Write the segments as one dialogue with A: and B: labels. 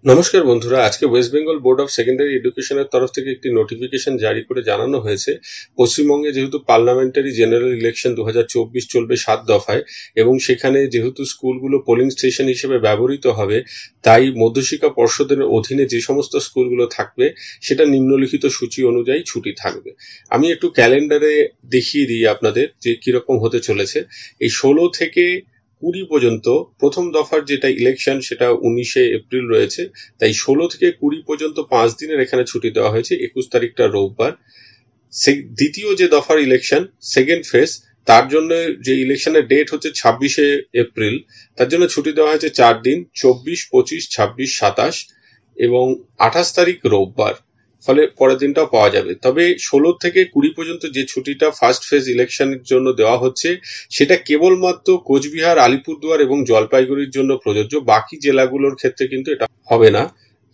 A: নমস্কার বন্ধুরা, আজকে West Bengal board of secondary এডুকেশনের তরফ থেকে একটি নোটিফিকেশন জারি করে জানানো হয়েছে পশ্চিমবঙ্গে যেহেতু পার্লামেন্টারি জেনারেল ইলেকশন 2024 চলবে 7 দফায় এবং সেখানে যেহেতু স্কুলগুলো পোলিং স্টেশন হিসেবে ব্যবহৃত হবে, তাই মধ্যশিক্ষা পর্ষদের অধীনে যে সমস্ত স্কুলগুলো থাকবে সেটা নিম্নলিখিত সূচি অনুযায়ী ছুটি থাকবে। আমি একটু ক্যালেন্ডারে দেখিয়ে দিই আপনাদের যে কিরকম হতে চলেছে। এই 16 থেকে 20 পর্যন্ত প্রথম দফার যেটা ইলেকশন সেটা 19শে এপ্রিল রয়েছে, তাই 16 থেকে 20 পর্যন্ত 5 দিনের এখানে ছুটি দেওয়া হয়েছে। 21 তারিখটা রোববার। দ্বিতীয় যে দফার ইলেকশন সেকেন্ড ফেজ, তার জন্য যে ইলেকশনের ডেট হচ্ছে 26শে এপ্রিল, তার জন্য ছুটি দেওয়া হয়েছে 4 দিন, 24, 25, 26, 27 এবং 28 তারিখ রোববার। ফলে পরের দিনটাও পাওয়া যাবে। তবে 16 থেকে 20 পর্যন্ত যে ছুটিটা ফার্স্ট ফেজ ইলেকশনের জন্য দেওয়া হচ্ছে সেটা কেবলমাত্র কোচবিহার, আলিপুরদুয়ার এবং জলপাইগুড়ির জন্য প্রযোজ্য। বাকি জেলাগুলোর ক্ষেত্রে কিন্তু এটা হবে না।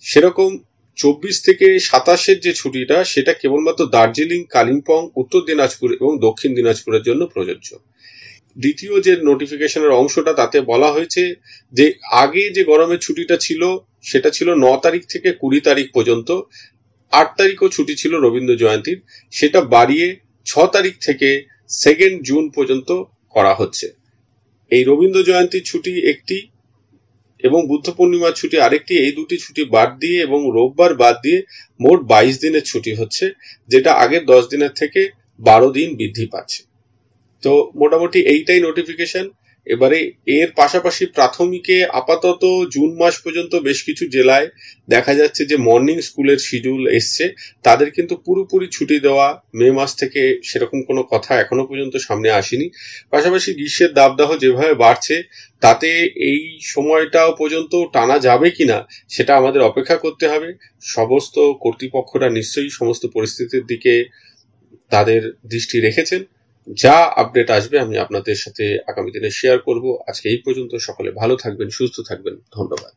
A: সেরকম 24 থেকে 27-এর যে ছুটিটা সেটা কেবলমাত্র দার্জিলিং, কালিম্পং, উত্তর দিনাজপুর এবং দক্ষিণ দিনাজপুরের জন্য প্রযোজ্য। দ্বিতীয় যে নোটিফিকেশনের অংশটা তাতে বলা হয়েছে যে আগে যে গরমের ছুটিটা ছিল সেটা ছিল 9 তারিখ থেকে 20 তারিখ পর্যন্ত। 8 তারিখও ছুটি ছিল রবীন্দ্র জয়ন্তীর, সেটা বাড়িয়ে 6 তারিখ থেকে 2 জুন পর্যন্ত করা হচ্ছে। এই রবীন্দ্র জয়ন্তীর ছুটি একটি এবং বুদ্ধ পূর্ণিমার ছুটি আরেকটি, এই দুটি ছুটি বাদ দিয়ে এবং রোববার বাদ দিয়ে মোট 22 দিনের ছুটি হচ্ছে, যেটা আগের 10 দিনের থেকে 12 দিন বৃদ্ধি পাচ্ছে। তো মোটামুটি এইটাই নোটিফিকেশন। এবারে এর পাশাপাশি প্রাথমিকে আপাতত জুন মাস পর্যন্ত বেশ কিছু জেলায় দেখা যাচ্ছে যে মর্নিং স্কুলের শিডিউল এসছে, তাদের কিন্তু পুরোপুরি ছুটি দেওয়া মে মাস থেকে সেরকম কোনো কথা এখনো পর্যন্ত সামনে আসেনি। পাশাপাশি গ্রীষ্মের দাবদাহ যেভাবে বাড়ছে তাতে এই সময়টাও পর্যন্ত টানা যাবে কিনা সেটা আমাদের অপেক্ষা করতে হবে। সমস্ত কর্তৃপক্ষরা নিশ্চয়ই সমস্ত পরিস্থিতির দিকে তাদের দৃষ্টি রেখেছেন। যা আপডেট আসবে আমি আপনাদের সাথে আগামী দিনে শেয়ার করব। আজকে এই পর্যন্ত। সকলে ভালো থাকবেন, সুস্থ থাকবেন। ধন্যবাদ।